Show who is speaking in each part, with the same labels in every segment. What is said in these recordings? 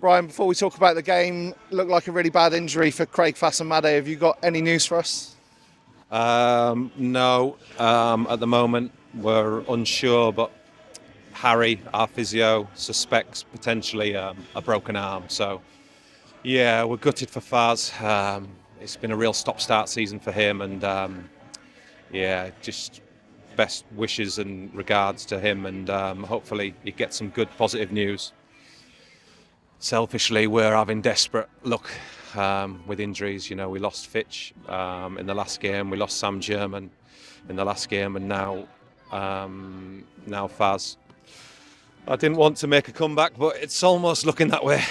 Speaker 1: Brian, before we talk about the game, looked like a really bad injury for Craig Fasamade. Have you got any news for us?
Speaker 2: No, at the moment we're unsure, but Harry, our physio, suspects potentially a broken arm. So, yeah, we're gutted for Faz. It's been a real stop-start season for him, and yeah, just best wishes and regards to him, and hopefully he gets some good positive news. Selfishly, we're having desperate luck with injuries. You know, we lost Fitch in the last game, we lost Sam German in the last game, and now Faz. I didn't want to make a comeback, but it's almost looking that way.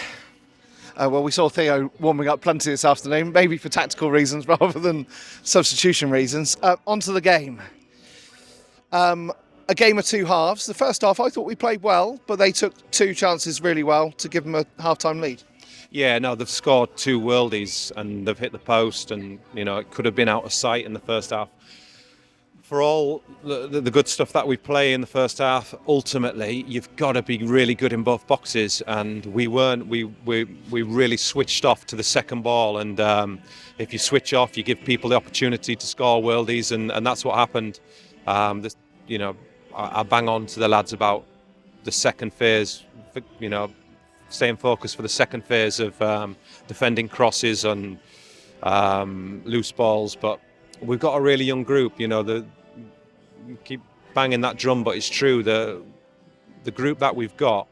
Speaker 1: Well, we saw Theo warming up plenty this afternoon, maybe for tactical reasons rather than substitution reasons. On to the game. A game of two halves. The first half, I thought we played well, but they took two chances really well to give them a half-time lead.
Speaker 2: Yeah, no, they've scored two worldies and they've hit the post, and you know it could have been out of sight in the first half. For all the good stuff that we play in the first half, ultimately you've got to be really good in both boxes, and we weren't. We really switched off to the second ball, and if you switch off, you give people the opportunity to score worldies, and that's what happened. You know, I bang on to the lads about the second phase. You know, staying focused for the second phase of defending crosses and loose balls, but we've got a really young group. You know, keep banging that drum, but it's true. The group that we've got,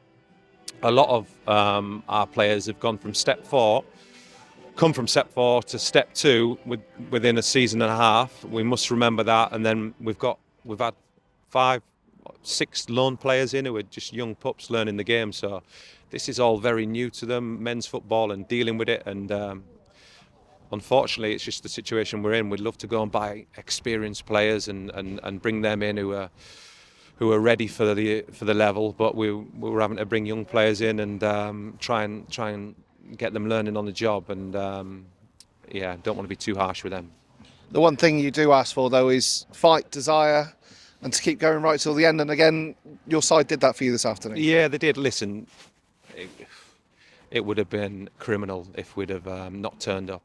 Speaker 2: a lot of our players have gone from step four to step two within a season and a half. We must remember that, and then we've had 5, 6 loan players in who are just young pups learning the game. So this is all very new to them, men's football, and dealing with it. And unfortunately, it's just the situation we're in. We'd love to go and buy experienced players and bring them in who are ready for the level, but we were having to bring young players in and try and get them learning on the job. And yeah, don't want to be too harsh with them.
Speaker 1: The one thing you do ask for, though, is fight, desire, and to keep going right till the end. And again, your side did that for you this afternoon.
Speaker 2: Yeah, they did. Listen, it would have been criminal if we'd have not turned up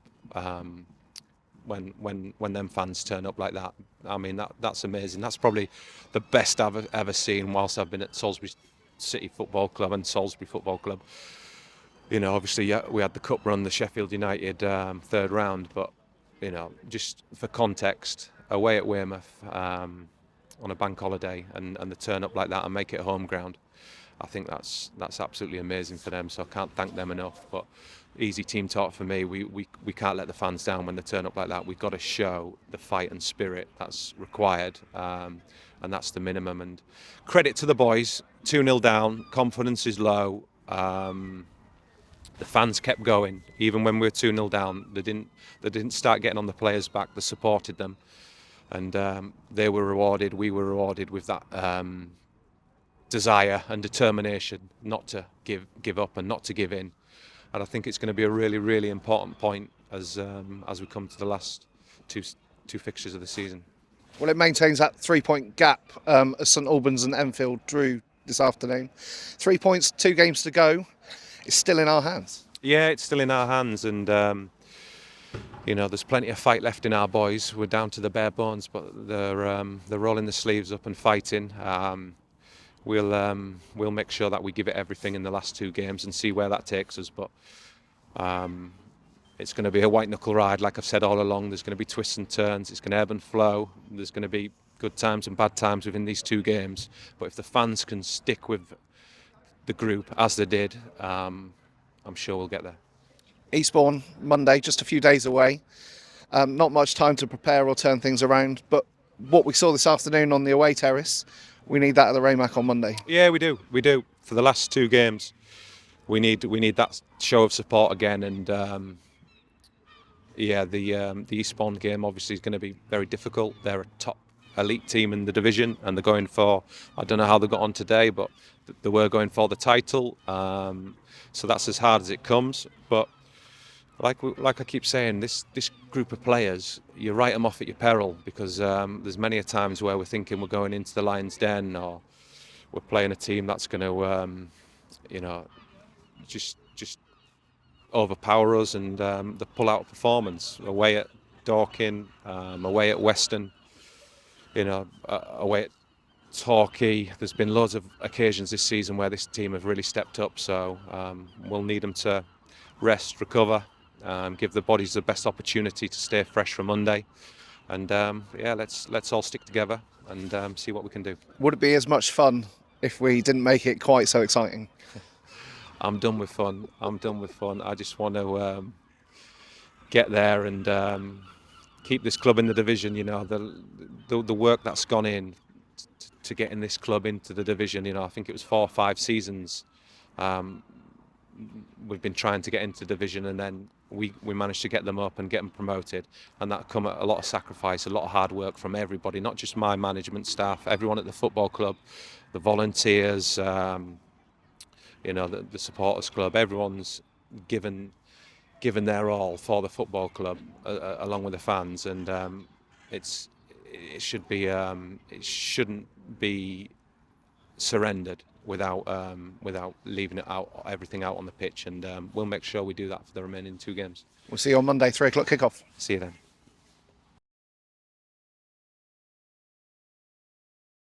Speaker 2: when them fans turn up like that. I mean, that's amazing. That's probably the best I've ever seen whilst I've been at Salisbury City Football Club and Salisbury Football Club. You know, obviously, yeah, we had the cup run, the Sheffield United third round, but you know, just for context, away at Weymouth on a bank holiday and the turn up like that and make it a home ground, I think that's absolutely amazing for them. So I can't thank them enough. But easy team talk for me. We can't let the fans down when they turn up like that. We've got to show the fight and spirit that's required, and that's the minimum. And credit to the boys. 2-0 down, confidence is low. The fans kept going even when we were 2-0 down. They didn't start getting on the players' back. They supported them, and they were rewarded. We were rewarded with that desire and determination not to give up and not to give in. And I think it's going to be a really, really important point as we come to the last two fixtures of the season.
Speaker 1: Well, it maintains that 3-point gap as St Albans and Enfield drew this afternoon. 3 points, 2 games to go. It's still in our hands.
Speaker 2: Yeah, it's still in our hands, and you know, there's plenty of fight left in our boys. We're down to the bare bones, but they're rolling the sleeves up and fighting. We'll make sure that we give it everything in the last 2 games and see where that takes us. But it's going to be a white knuckle ride, like I've said all along. There's going to be twists and turns. It's going to ebb and flow. There's going to be good times and bad times within these 2 games. But if the fans can stick with the group as they did, I'm sure we'll get there.
Speaker 1: Eastbourne Monday, just a few days away. Not much time to prepare or turn things around, but what we saw this afternoon on the away terrace, we need that at the Raymac on Monday.
Speaker 2: Yeah, we do. For the last 2 games, we need that show of support again. And yeah, the Eastbourne game obviously is going to be very difficult. They're a top elite team in the division, and they're going for, I don't know how they got on today, but they were going for the title. So that's as hard as it comes. But like I keep saying, this group of players, you write them off at your peril, because there's many a times where we're thinking we're going into the Lion's Den, or we're playing a team that's going to, you know, just just overpower us, and the pull-out performance away at Dorking, away at Weston, away at Torquay. There's been loads of occasions this season where this team have really stepped up, so we'll need them to rest, recover, give the bodies the best opportunity to stay fresh for Monday, and let's all stick together and see what we can do.
Speaker 1: Would it be as much fun if we didn't make it quite so exciting?
Speaker 2: I'm done with fun. I just want to get there and keep this club in the division. The work that's gone in to getting this club into the division. I think it was 4 or 5 seasons we've been trying to get into the division, and then we managed to get them up and get them promoted, and that come at a lot of sacrifice, a lot of hard work from everybody, not just my management staff, everyone at the football club, the volunteers, the supporters club. Everyone's given their all for the football club, along with the fans, and it shouldn't be surrendered without leaving everything out on the pitch, and we'll make sure we do that for the remaining 2 games.
Speaker 1: We'll see you on Monday, 3 o'clock kickoff.
Speaker 2: See you then.